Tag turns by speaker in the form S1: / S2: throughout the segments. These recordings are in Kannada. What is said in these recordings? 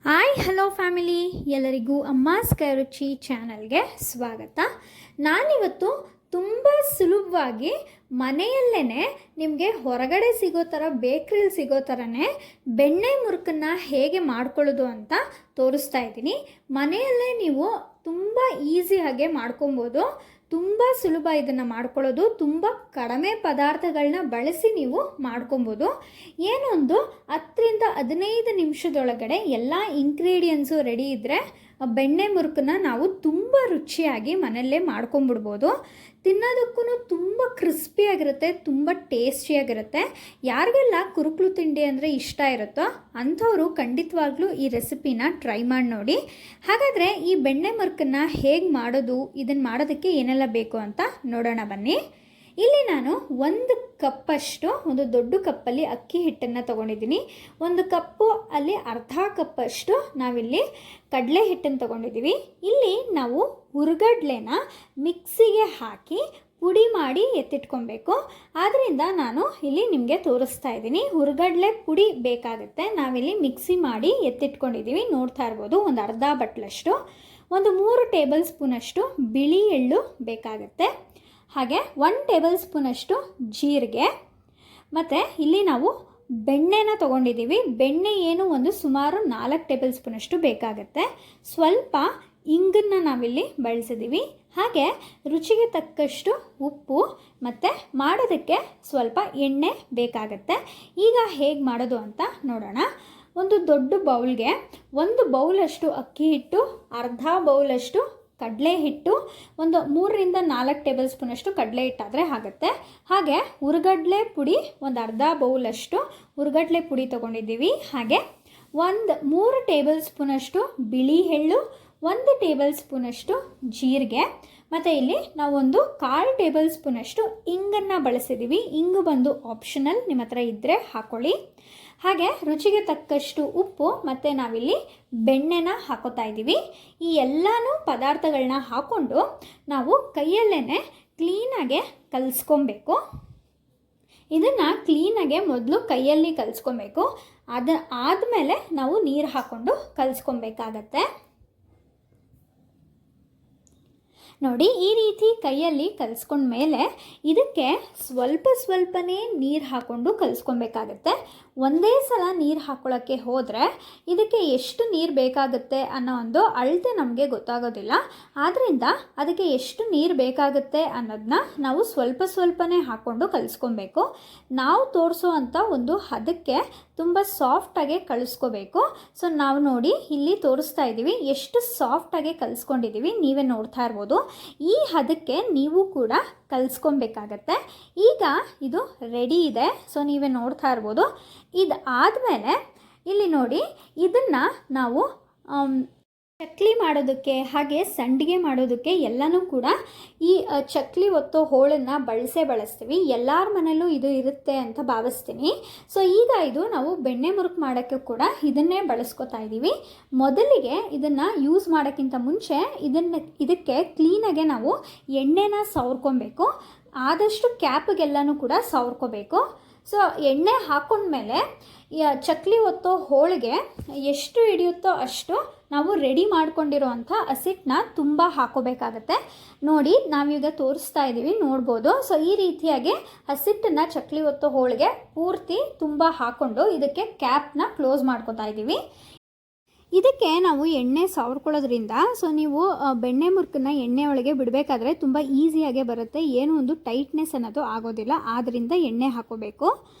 S1: ಹಾಯ್ ಹಲೋ ಫ್ಯಾಮಿಲಿ, ಎಲ್ಲರಿಗೂ ಅಮ್ಮಾಸ್ ಕೈರುಚಿ ಚಾನಲ್ಗೆ ಸ್ವಾಗತ. ನಾನಿವತ್ತು ತುಂಬ ಸುಲಭವಾಗಿ ಮನೆಯಲ್ಲೇ ನಿಮಗೆ ಹೊರಗಡೆ ಸಿಗೋ ಥರ ಬೇಕ್ರಿಲಿ ಸಿಗೋ ಥರನೇ ಬೆಣ್ಣೆ ಮುರುಕನ್ನು ಹೇಗೆ ಮಾಡ್ಕೊಳ್ಳೋದು ಅಂತ ತೋರಿಸ್ತಾ ಇದ್ದೀನಿ. ಮನೆಯಲ್ಲೇ ನೀವು ತುಂಬ ಈಸಿಯಾಗೆ ಮಾಡ್ಕೊಬೋದು. ತುಂಬ ಸುಲಭ ಇದನ್ನು ಮಾಡ್ಕೊಳ್ಳೋದು. ತುಂಬ ಕಡಿಮೆ ಪದಾರ್ಥಗಳನ್ನ ಬಳಸಿ ನೀವು ಮಾಡ್ಕೊಬೋದು. ಏನೊಂದು 10-15 ನಿಮಿಷದೊಳಗಡೆ ಎಲ್ಲ ಇಂಗ್ರೀಡಿಯೆಂಟ್ಸು ರೆಡಿ ಇದ್ದರೆ ಬೆಣ್ಣೆ ಮುರುಕನ್ನ ನಾವು ತುಂಬ ರುಚಿಯಾಗಿ ಮನೆಯಲ್ಲೇ ಮಾಡ್ಕೊಂಬಿಡ್ಬೋದು. ತಿನ್ನೋದಕ್ಕೂ ತುಂಬ ಕ್ರಿಸ್ಪಿಯಾಗಿರುತ್ತೆ, ತುಂಬ ಟೇಸ್ಟಿಯಾಗಿರುತ್ತೆ. ಯಾರಿಗೆಲ್ಲ ಕುರುಕಲು ತಿಂಡಿ ಅಂದರೆ ಇಷ್ಟ ಇರುತ್ತೋ ಅಂಥವರು ಖಂಡಿತವಾಗ್ಲೂ ಈ ರೆಸಿಪಿನ ಟ್ರೈ ಮಾಡಿ ನೋಡಿ. ಹಾಗಾದರೆ ಈ ಬೆಣ್ಣೆ ಮುರುಕನ್ನ ಹೇಗೆ ಮಾಡೋದು, ಇದನ್ನು ಮಾಡೋದಕ್ಕೆ ಏನೆಲ್ಲ ಬೇಕು ಅಂತ ನೋಡೋಣ ಬನ್ನಿ. ಇಲ್ಲಿ ನಾನು 1 ಕಪ್ಪಷ್ಟು, ಒಂದು ದೊಡ್ಡ ಕಪ್ಪಲ್ಲಿ ಅಕ್ಕಿ ಹಿಟ್ಟನ್ನು ತೊಗೊಂಡಿದ್ದೀನಿ. 1 ಕಪ್ಪು ಅಲ್ಲಿ ಅರ್ಧ ಕಪ್ಪಷ್ಟು ನಾವಿಲ್ಲಿ ಕಡಲೆ ಹಿಟ್ಟನ್ನು ತೊಗೊಂಡಿದ್ದೀವಿ. ಇಲ್ಲಿ ನಾವು ಹುರ್ಗಡ್ಲೆನ ಮಿಕ್ಸಿಗೆ ಹಾಕಿ ಪುಡಿ ಮಾಡಿ ಎತ್ತಿಟ್ಕೊಬೇಕು. ಆದ್ದರಿಂದ ನಾನು ಇಲ್ಲಿ ನಿಮಗೆ ತೋರಿಸ್ತಾ ಇದ್ದೀನಿ. ಹುರ್ಗಡ್ಲೆ ಪುಡಿ ಬೇಕಾಗುತ್ತೆ. ನಾವಿಲ್ಲಿ ಮಿಕ್ಸಿ ಮಾಡಿ ಎತ್ತಿಟ್ಕೊಂಡಿದ್ದೀವಿ, ನೋಡ್ತಾ ಇರ್ಬೋದು. ಒಂದು ಅರ್ಧ ಬಟ್ಲಷ್ಟು, ಒಂದು 3 ಟೇಬಲ್ ಸ್ಪೂನಷ್ಟು ಬಿಳಿ ಎಳ್ಳು ಬೇಕಾಗುತ್ತೆ. ಹಾಗೆ 1 ಟೇಬಲ್ ಸ್ಪೂನಷ್ಟು ಜೀರಿಗೆ, ಮತ್ತು ಇಲ್ಲಿ ನಾವು ಬೆಣ್ಣೆನ ತೊಗೊಂಡಿದ್ದೀವಿ. ಬೆಣ್ಣೆ ಏನು ಒಂದು ಸುಮಾರು 4 ಟೇಬಲ್ ಸ್ಪೂನಷ್ಟು ಬೇಕಾಗುತ್ತೆ. ಸ್ವಲ್ಪ ಇಂಗನ್ನು ನಾವಿಲ್ಲಿ ಬಳಸಿದ್ದೀವಿ. ಹಾಗೆ ರುಚಿಗೆ ತಕ್ಕಷ್ಟು ಉಪ್ಪು, ಮತ್ತು ಮಾಡೋದಕ್ಕೆ ಸ್ವಲ್ಪ ಎಣ್ಣೆ ಬೇಕಾಗುತ್ತೆ. ಈಗ ಹೇಗೆ ಮಾಡೋದು ಅಂತ ನೋಡೋಣ. ಒಂದು ದೊಡ್ಡ ಬೌಲ್ಗೆ 1 ಬೌಲಷ್ಟು ಅಕ್ಕಿ ಹಿಟ್ಟು, ಅರ್ಧ ಬೌಲಷ್ಟು ಕಡಲೆ ಹಿಟ್ಟು, ಒಂದು 3-4 ಟೇಬಲ್ ಸ್ಪೂನಷ್ಟು ಕಡಲೆ ಹಿಟ್ಟಾದರೆ ಆಗುತ್ತೆ. ಹಾಗೆ ಹುರ್ಗಡ್ಲೆ ಪುಡಿ, ಒಂದು ಅರ್ಧ ಬೌಲಷ್ಟು ಹುರ್ಗಡ್ಲೆ ಪುಡಿ ತೊಗೊಂಡಿದ್ದೀವಿ. ಹಾಗೆ 3 ಟೇಬಲ್ ಸ್ಪೂನಷ್ಟು ಬಿಳಿ ಎಳ್ಳು, 1 ಟೇಬಲ್ ಸ್ಪೂನಷ್ಟು ಜೀರಿಗೆ, ಮತ್ತು ಇಲ್ಲಿ ನಾವೊಂದು 1/4 ಟೇಬಲ್ ಸ್ಪೂನಷ್ಟು ಇಂಗನ್ನು ಬಳಸಿದ್ದೀವಿ. ಇಂಗು ಬಂದು ಆಪ್ಷನಲ್, ನಿಮ್ಮ ಹತ್ರ ಇದ್ದರೆ ಹಾಕ್ಕೊಳ್ಳಿ. ಹಾಗೆ ರುಚಿಗೆ ತಕ್ಕಷ್ಟು ಉಪ್ಪು, ಮತ್ತು ನಾವಿಲ್ಲಿ ಬೆಣ್ಣೆನ ಹಾಕೋತಾ ಇದ್ದೀವಿ. ಈ ಎಲ್ಲನೂ ಪದಾರ್ಥಗಳನ್ನ ಹಾಕ್ಕೊಂಡು ನಾವು ಕೈಯಲ್ಲೇ ಕ್ಲೀನಾಗೆ ಕಲಿಸ್ಕೊಬೇಕು. ಇದನ್ನು ಕ್ಲೀನಾಗೆ ಮೊದಲು ಕೈಯಲ್ಲಿ ಕಲಿಸ್ಕೊಬೇಕು. ಆದಮೇಲೆ ನಾವು ನೀರು ಹಾಕ್ಕೊಂಡು ಕಲಿಸ್ಕೊಬೇಕಾಗತ್ತೆ. ನೋಡಿ, ಈ ರೀತಿ ಕೈಯಲ್ಲಿ ಕಲಿಸ್ಕೊಂಡ್ಮೇಲೆ ಇದಕ್ಕೆ ಸ್ವಲ್ಪನೇ ನೀರು ಹಾಕ್ಕೊಂಡು ಕಲಿಸ್ಕೊಬೇಕಾಗತ್ತೆ. ಒಂದೇ ಸಲ ನೀರು ಹಾಕ್ಕೊಳ್ಳೋಕ್ಕೆ ಹೋದರೆ ಇದಕ್ಕೆ ಎಷ್ಟು ನೀರು ಬೇಕಾಗುತ್ತೆ ಅನ್ನೋ ಒಂದು ಅಳತೆ ನಮಗೆ ಗೊತ್ತಾಗೋದಿಲ್ಲ. ಆದ್ದರಿಂದ ಅದಕ್ಕೆ ಎಷ್ಟು ನೀರು ಬೇಕಾಗುತ್ತೆ ಅನ್ನೋದನ್ನ ನಾವು ಸ್ವಲ್ಪನೇ ಹಾಕ್ಕೊಂಡು ಕಲಿಸ್ಕೊಬೇಕು. ನಾವು ತೋರಿಸೋ ಅಂಥ ಒಂದು ಹದಕ್ಕೆ ತುಂಬ ಸಾಫ್ಟಾಗೆ ಕಲಿಸ್ಕೋಬೇಕು. ಸೊ ನಾವು ನೋಡಿ ಇಲ್ಲಿ ತೋರಿಸ್ತಾ ಇದ್ದೀವಿ, ಎಷ್ಟು ಸಾಫ್ಟಾಗೆ ಕಲಿಸ್ಕೊಂಡಿದ್ದೀವಿ, ನೀವೇ ನೋಡ್ತಾ ಇರ್ಬೋದು. ಈ ಹದಕ್ಕೆ ನೀವು ಕೂಡ ಕಲಿಸ್ಕೊಬೇಕಾಗತ್ತೆ. ಈಗ ಇದು ರೆಡಿ ಇದೆ. ಸೊ ನೀವೇ ನೋಡ್ತಾ ಇರ್ಬೋದು. ಇದು ಆದಮೇಲೆ ಇಲ್ಲಿ ನೋಡಿ, ಇದನ್ನು ನಾವು ಚಕ್ಲಿ ಮಾಡೋದಕ್ಕೆ, ಹಾಗೆ ಸಂಡಿಗೆ ಮಾಡೋದಕ್ಕೆ ಎಲ್ಲನೂ ಕೂಡ ಈ ಚಕ್ಲಿ ಒತ್ತೋ ಹೋಳನ್ನು ಬಳಸ್ತೀವಿ. ಎಲ್ಲರ ಮನೆಯಲ್ಲೂ ಇದು ಇರುತ್ತೆ ಅಂತ ಭಾವಿಸ್ತೀನಿ. ಸೊ ಈಗ ಇದು ನಾವು ಬೆಣ್ಣೆ ಮುರುಕು ಮಾಡೋಕ್ಕೆ ಕೂಡ ಇದನ್ನೇ ಬಳಸ್ಕೊತಾ ಇದ್ದೀವಿ. ಮೊದಲಿಗೆ ಇದನ್ನು ಯೂಸ್ ಮಾಡೋಕ್ಕಿಂತ ಮುಂಚೆ ಇದಕ್ಕೆ ಕ್ಲೀನಾಗೆ ನಾವು ಎಣ್ಣೆನ ಸವರ್ಕೊಬೇಕು. ಆದಷ್ಟು ಕ್ಯಾಪಿಗೆಲ್ಲನೂ ಕೂಡ ಸವರ್ಕೋಬೇಕು. ಸೊ ಎಣ್ಣೆ ಹಾಕ್ಕೊಂಡ್ಮೇಲೆ ಚಕ್ಲಿ ಒತ್ತೋ ಹೋಳಿಗೆ ಎಷ್ಟು ಹಿಡಿಯುತ್ತೋ ಅಷ್ಟು ನಾವು ರೆಡಿ ಮಾಡ್ಕೊಂಡಿರೋ ಅಂಥ ಹಸಿಟ್ಟನ್ನ ತುಂಬ ಹಾಕೋಬೇಕಾಗತ್ತೆ. ನೋಡಿ, ನಾವೀಗ ತೋರಿಸ್ತಾ ಇದ್ದೀವಿ, ನೋಡ್ಬೋದು. ಸೊ ಈ ರೀತಿಯಾಗಿ ಹಸಿಟ್ಟನ್ನು ಚಕ್ಲಿ ಒತ್ತೋ ಹೋಳಿಗೆ ಪೂರ್ತಿ ತುಂಬ ಹಾಕ್ಕೊಂಡು ಇದಕ್ಕೆ ಕ್ಯಾಪ್ನ ಕ್ಲೋಸ್ ಮಾಡ್ಕೊತಾ ಇದ್ದೀವಿ. ಇದಕ್ಕೆ ನಾವು ಎಣ್ಣೆ ಸವರ್ಕೊಳ್ಳೋದ್ರಿಂದ, ಸೊ ನೀವು ಬೆಣ್ಣೆ ಮುರುಕನ್ನ ಎಣ್ಣೆ ಒಳಗೆ ಬಿಡಬೇಕಾದ್ರೆ ತುಂಬ ಈಸಿಯಾಗೆ ಬರುತ್ತೆ. ಏನೂ ಒಂದು ಟೈಟ್ನೆಸ್ ಅನ್ನೋದು ಆಗೋದಿಲ್ಲ. ಆದ್ದರಿಂದ ಎಣ್ಣೆ ಹಾಕೋಬೇಕು.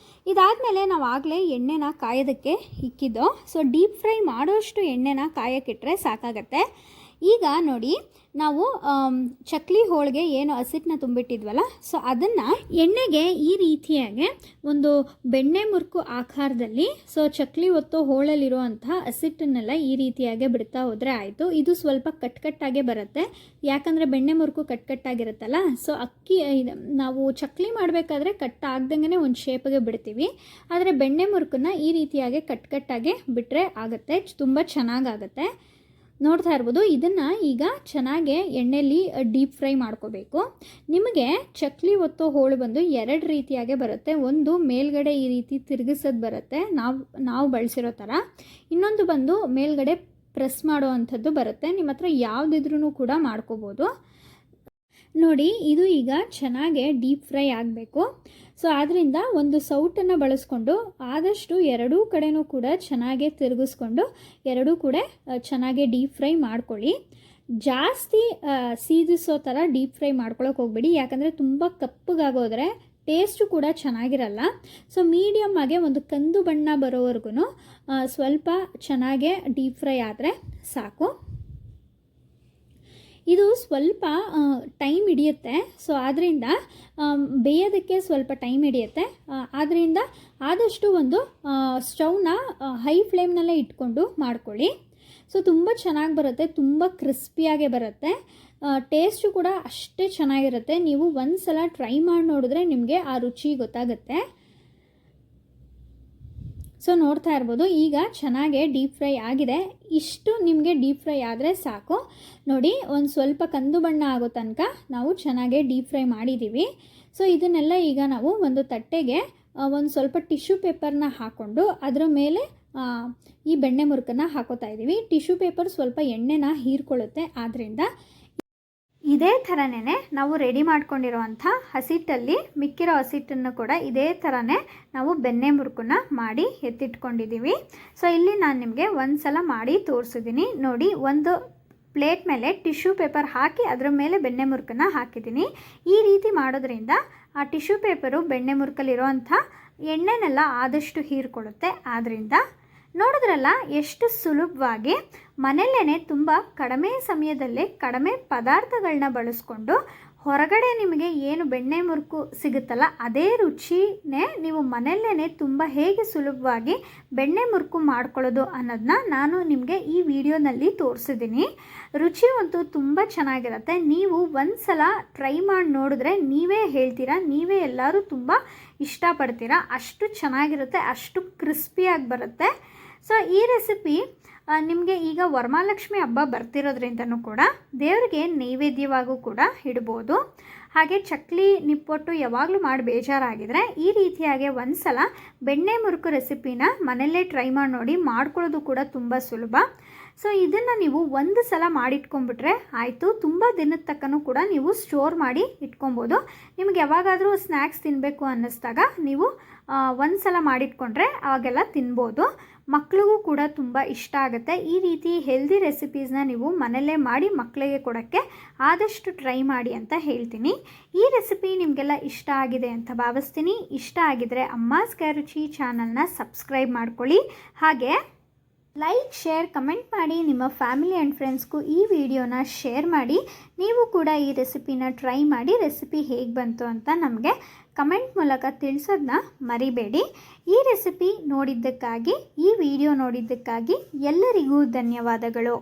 S1: ಇದಾದಮೇಲೆ ನಾವು ಆಗಲೇ ಎಣ್ಣೆನ ಕಾಯೋದಕ್ಕೆ ಇಕ್ಕಿದ್ದು. ಸೊ ಡೀಪ್ ಫ್ರೈ ಮಾಡೋಷ್ಟು ಎಣ್ಣೆನ ಕಾಯಕ್ಕಿಟ್ರೆ ಸಾಕಾಗತ್ತೆ. ಈಗ ನೋಡಿ, ನಾವು ಚಕ್ಲಿ ಹೋಳಿಗೆ ಏನು ಹಸಿಟ್ಟನ್ನ ತುಂಬಿಟ್ಟಿದ್ವಲ್ಲ, ಸೊ ಅದನ್ನು ಎಣ್ಣೆಗೆ ಈ ರೀತಿಯಾಗಿ ಒಂದು ಬೆಣ್ಣೆ ಮುರುಕು ಆಕಾರದಲ್ಲಿ, ಸೊ ಚಕ್ಲಿ ಒತ್ತೋ ಹೋಳಲ್ಲಿರುವಂಥ ಹಸಿಟ್ಟನ್ನೆಲ್ಲ ಈ ರೀತಿಯಾಗಿ ಬಿಡ್ತಾ ಹೋದರೆ ಆಯಿತು. ಇದು ಸ್ವಲ್ಪ ಕಟ್ಟಾಗೆ ಬರುತ್ತೆ, ಯಾಕಂದರೆ ಬೆಣ್ಣೆ ಮುರುಕು ಕಟ್ಟಾಗಿರುತ್ತಲ್ಲ. ಸೊ ನಾವು ಚಕ್ಲಿ ಮಾಡಬೇಕಾದ್ರೆ ಕಟ್ಟಾಗ್ದಂಗೆ ಒಂದು ಶೇಪ್ಗೆ ಬಿಡ್ತೀವಿ. ಆದರೆ ಬೆಣ್ಣೆ ಮುರುಕನ್ನ ಈ ರೀತಿಯಾಗಿ ಕಟ್ಟಾಗಿ ಬಿಟ್ಟರೆ ಆಗುತ್ತೆ, ತುಂಬ ಚೆನ್ನಾಗಾಗುತ್ತೆ. ನೋಡ್ತಾ ಇರ್ಬೋದು. ಇದನ್ನು ಈಗ ಚೆನ್ನಾಗೆ ಎಣ್ಣೆಯಲ್ಲಿ ಡೀಪ್ ಫ್ರೈ ಮಾಡ್ಕೋಬೇಕು. ನಿಮಗೆ ಚಕ್ಲಿ ಒತ್ತೋ ಹೋಳು ಬಂದು 2 ರೀತಿಯಾಗೆ ಬರುತ್ತೆ. ಒಂದು ಮೇಲ್ಗಡೆ ಈ ರೀತಿ ತಿರುಗಿಸೋದು ಬರುತ್ತೆ, ನಾವು ಬಳಸಿರೋ ಥರ. ಇನ್ನೊಂದು ಬಂದು ಮೇಲ್ಗಡೆ ಪ್ರೆಸ್ ಮಾಡೋ ಅಂಥದ್ದು ಬರುತ್ತೆ. ನಿಮ್ಮ ಹತ್ರ ಯಾವುದಿದ್ರೂ ಕೂಡ ಮಾಡ್ಕೋಬೋದು. ನೋಡಿ, ಇದು ಈಗ ಚೆನ್ನಾಗೆ ಡೀಪ್ ಫ್ರೈ ಆಗಬೇಕು. ಸೊ ಆದ್ದರಿಂದ ಒಂದು ಸೌಟನ್ನು ಬಳಸ್ಕೊಂಡು ಆದಷ್ಟು ಎರಡೂ ಕಡೆನೂ ಕೂಡ ಚೆನ್ನಾಗೆ ತಿರುಗಿಸ್ಕೊಂಡು ಎರಡೂ ಕೂಡ ಚೆನ್ನಾಗೆ ಡೀಪ್ ಫ್ರೈ ಮಾಡ್ಕೊಳ್ಳಿ. ಜಾಸ್ತಿ ಸೀದಿಸೋ ಥರ ಡೀಪ್ ಫ್ರೈ ಮಾಡ್ಕೊಳ್ಳೋಕೆ ಹೋಗ್ಬೇಡಿ, ಯಾಕಂದರೆ ತುಂಬ ಕಪ್ಪಗಾಗೋದ್ರೆ ಟೇಸ್ಟು ಕೂಡ ಚೆನ್ನಾಗಿರಲ್ಲ. ಸೊ ಮೀಡಿಯಮ್ ಆಗಿ ಒಂದು ಕಂದು ಬಣ್ಣ ಬರೋವರೆಗೂ ಸ್ವಲ್ಪ ಚೆನ್ನಾಗೆ ಡೀಪ್ ಫ್ರೈ ಆದರೆ ಸಾಕು. ಇದು ಸ್ವಲ್ಪ ಟೈಮ್ ಹಿಡಿಯುತ್ತೆ. ಸೊ ಆದ್ದರಿಂದ ಬೇಯೋದಕ್ಕೆ ಸ್ವಲ್ಪ ಟೈಮ್ ಹಿಡಿಯುತ್ತೆ. ಆದ್ದರಿಂದ ಆದಷ್ಟು ಒಂದು ಸ್ಟವ್ನ ಹೈ ಫ್ಲೇಮ್ನಲ್ಲೇ ಇಟ್ಕೊಂಡು ಮಾಡ್ಕೊಳ್ಳಿ. ಸೊ ತುಂಬ ಚೆನ್ನಾಗಿ ಬರುತ್ತೆ, ತುಂಬ ಕ್ರಿಸ್ಪಿಯಾಗೆ ಬರುತ್ತೆ. ಟೇಸ್ಟು ಕೂಡ ಅಷ್ಟೇ ಚೆನ್ನಾಗಿರುತ್ತೆ. ನೀವು ಒಂದು ಸಲ ಟ್ರೈ ಮಾಡಿ ನೋಡಿದ್ರೆ ನಿಮಗೆ ಆ ರುಚಿ ಗೊತ್ತಾಗುತ್ತೆ. ಸೊ ನೋಡ್ತಾ ಇರ್ಬೋದು, ಈಗ ಚೆನ್ನಾಗೆ ಡೀಪ್ ಫ್ರೈ ಆಗಿದೆ. ಇಷ್ಟು ನಿಮಗೆ ಡೀಪ್ ಫ್ರೈ ಆದರೆ ಸಾಕು. ನೋಡಿ, ಒಂದು ಸ್ವಲ್ಪ ಕಂದು ಬಣ್ಣ ಆಗೋ ತನಕ ನಾವು ಚೆನ್ನಾಗೆ ಡೀಪ್ ಫ್ರೈ ಮಾಡಿದ್ದೀವಿ. ಸೊ ಇದನ್ನೆಲ್ಲ ಈಗ ನಾವು ಒಂದು ತಟ್ಟೆಗೆ ಒಂದು ಸ್ವಲ್ಪ ಟಿಶ್ಯೂ ಪೇಪರ್ನ ಹಾಕ್ಕೊಂಡು ಅದರ ಮೇಲೆ ಈ ಬೆಣ್ಣೆ ಮುರುಕನ್ನು ಹಾಕೋತಾ ಇದ್ದೀವಿ. ಟಿಶ್ಯೂ ಪೇಪರ್ ಸ್ವಲ್ಪ ಎಣ್ಣೆನ ಹೀರ್ಕೊಳ್ಳುತ್ತೆ. ಆದ್ದರಿಂದ ಇದೇ ಥರನೇ ನಾವು ರೆಡಿ ಮಾಡ್ಕೊಂಡಿರೋವಂಥ ಹಸಿಟ್ಟಲ್ಲಿ ಮಿಕ್ಕಿರೋ ಹಸಿಟ್ಟನ್ನು ಕೂಡ ಇದೇ ಥರನೇ ನಾವು ಬೆಣ್ಣೆ ಮುರುಕನ್ನ ಮಾಡಿ ಎತ್ತಿಟ್ಕೊಂಡಿದ್ದೀವಿ. ಸೊ ಇಲ್ಲಿ ನಾನು ನಿಮಗೆ ಒಂದು ಸಲ ಮಾಡಿ ತೋರಿಸಿದ್ದೀನಿ. ನೋಡಿ, ಒಂದು ಪ್ಲೇಟ್ ಮೇಲೆ ಟಿಶ್ಯೂ ಪೇಪರ್ ಹಾಕಿ ಅದರ ಮೇಲೆ ಬೆಣ್ಣೆ ಮುರುಕನ್ನ ಹಾಕಿದ್ದೀನಿ. ಈ ರೀತಿ ಮಾಡೋದ್ರಿಂದ ಆ ಟಿಶ್ಯೂ ಪೇಪರು ಬೆಣ್ಣೆ ಮುರುಕಲ್ಲಿರೋವಂಥ ಎಣ್ಣೆನೆಲ್ಲ ಆದಷ್ಟು ಹೀರ್ಕೊಳ್ಳುತ್ತೆ. ಆದ್ದರಿಂದ ನೋಡಿದ್ರಲ್ಲ, ಎಷ್ಟು ಸುಲಭವಾಗಿ ಮನೆಯಲ್ಲೇ ತುಂಬ ಕಡಿಮೆ ಸಮಯದಲ್ಲೇ ಕಡಿಮೆ ಪದಾರ್ಥಗಳನ್ನ ಬಳಸ್ಕೊಂಡು ಹೊರಗಡೆ ನಿಮಗೆ ಏನು ಬೆಣ್ಣೆ ಮುರುಕು ಸಿಗುತ್ತಲ್ಲ ಅದೇ ರುಚಿನೇ ನೀವು ಮನೆಯಲ್ಲೇ ತುಂಬ ಹೇಗೆ ಸುಲಭವಾಗಿ ಬೆಣ್ಣೆ ಮುರುಕು ಮಾಡ್ಕೊಳ್ಳೋದು ಅನ್ನೋದನ್ನ ನಾನು ನಿಮಗೆ ಈ ವಿಡಿಯೋನಲ್ಲಿ ತೋರಿಸಿದ್ದೀನಿ. ರುಚಿ ಅಂತೂ ತುಂಬ ಚೆನ್ನಾಗಿರುತ್ತೆ. ನೀವು ಒಂದು ಸಲ ಟ್ರೈ ಮಾಡಿ ನೋಡಿದ್ರೆ ನೀವೇ ಹೇಳ್ತೀರಾ, ನೀವೇ ಎಲ್ಲರೂ ತುಂಬ ಇಷ್ಟಪಡ್ತೀರಾ. ಅಷ್ಟು ಚೆನ್ನಾಗಿರುತ್ತೆ, ಅಷ್ಟು ಕ್ರಿಸ್ಪಿಯಾಗಿ ಬರುತ್ತೆ. ಸೊ ಈ ರೆಸಿಪಿ ನಿಮಗೆ ಈಗ ವರಮಹಾಲಕ್ಷ್ಮಿ ಹಬ್ಬ ಬರ್ತಿರೋದ್ರಿಂದನೂ ಕೂಡ ದೇವರಿಗೆ ನೈವೇದ್ಯವಾಗೂ ಕೂಡ ಇಡ್ಬೋದು. ಹಾಗೆ ಚಕ್ಲಿ ನಿಪ್ಪೊಟ್ಟು ಯಾವಾಗಲೂ ಮಾಡಿ ಬೇಜಾರಾಗಿದ್ದರೆ ಈ ರೀತಿಯಾಗಿ ಒಂದು ಸಲ ಬೆಣ್ಣೆ ಮುರುಕು ರೆಸಿಪಿನ ಮನೆಯಲ್ಲೇ ಟ್ರೈ ಮಾಡಿ ನೋಡಿ. ಮಾಡ್ಕೊಳ್ಳೋದು ಕೂಡ ತುಂಬ ಸುಲಭ. ಸೊ ಇದನ್ನು ನೀವು ಒಂದು ಸಲ ಮಾಡಿಟ್ಕೊಂಡ್ಬಿಟ್ರೆ ಆಯಿತು. ತುಂಬ ದಿನದ ತಕ್ಕನೂ ಕೂಡ ನೀವು ಸ್ಟೋರ್ ಮಾಡಿ ಇಟ್ಕೊಬೋದು. ನಿಮಗೆ ಯಾವಾಗಾದರೂ ಸ್ನ್ಯಾಕ್ಸ್ ತಿನ್ನಬೇಕು ಅನ್ನಿಸ್ದಾಗ ನೀವು ಒಂದು ಸಲ ಮಾಡಿಟ್ಕೊಂಡ್ರೆ ಆವಾಗೆಲ್ಲ ತಿನ್ಬೋದು. ಮಕ್ಕಳಿಗೂ ಕೂಡ ತುಂಬ ಇಷ್ಟ ಆಗುತ್ತೆ. ಈ ರೀತಿ ಹೆಲ್ದಿ ರೆಸಿಪೀಸ್ನ ನೀವು ಮನೆಯಲ್ಲೇ ಮಾಡಿ ಮಕ್ಕಳಿಗೆ ಕೊಡೋಕ್ಕೆ ಆದಷ್ಟು ಟ್ರೈ ಮಾಡಿ ಅಂತ ಹೇಳ್ತೀನಿ. ಈ ರೆಸಿಪಿ ನಿಮಗೆಲ್ಲ ಇಷ್ಟ ಆಗಿದೆ ಅಂತ ಭಾವಿಸ್ತೀನಿ. ಇಷ್ಟ ಆಗಿದರೆ ಅಮ್ಮಾಸ್ ಕೈ ರುಚಿ ಚಾನಲ್ನ ಸಬ್ಸ್ಕ್ರೈಬ್ ಮಾಡ್ಕೊಳ್ಳಿ. ಹಾಗೆ ಲೈಕ್, ಶೇರ್, ಕಮೆಂಟ್ ಮಾಡಿ ನಿಮ್ಮ ಫ್ಯಾಮಿಲಿ ಆ್ಯಂಡ್ ಫ್ರೆಂಡ್ಸ್ಗೂ ಈ ವಿಡಿಯೋನ ಶೇರ್ ಮಾಡಿ. ನೀವು ಕೂಡ ಈ ರೆಸಿಪಿನ ಟ್ರೈ ಮಾಡಿ ರೆಸಿಪಿ ಹೇಗೆ ಬಂತು ಅಂತ ನಮಗೆ ಕಮೆಂಟ್ ಮೂಲಕ ತಿಳಿಸೋದನ್ನ ಮರಿಬೇಡಿ. ಈ ರೆಸಿಪಿ ನೋಡಿದ್ದಕ್ಕಾಗಿ, ಈ ವಿಡಿಯೋ ನೋಡಿದ್ದಕ್ಕಾಗಿ ಎಲ್ಲರಿಗೂ ಧನ್ಯವಾದಗಳು.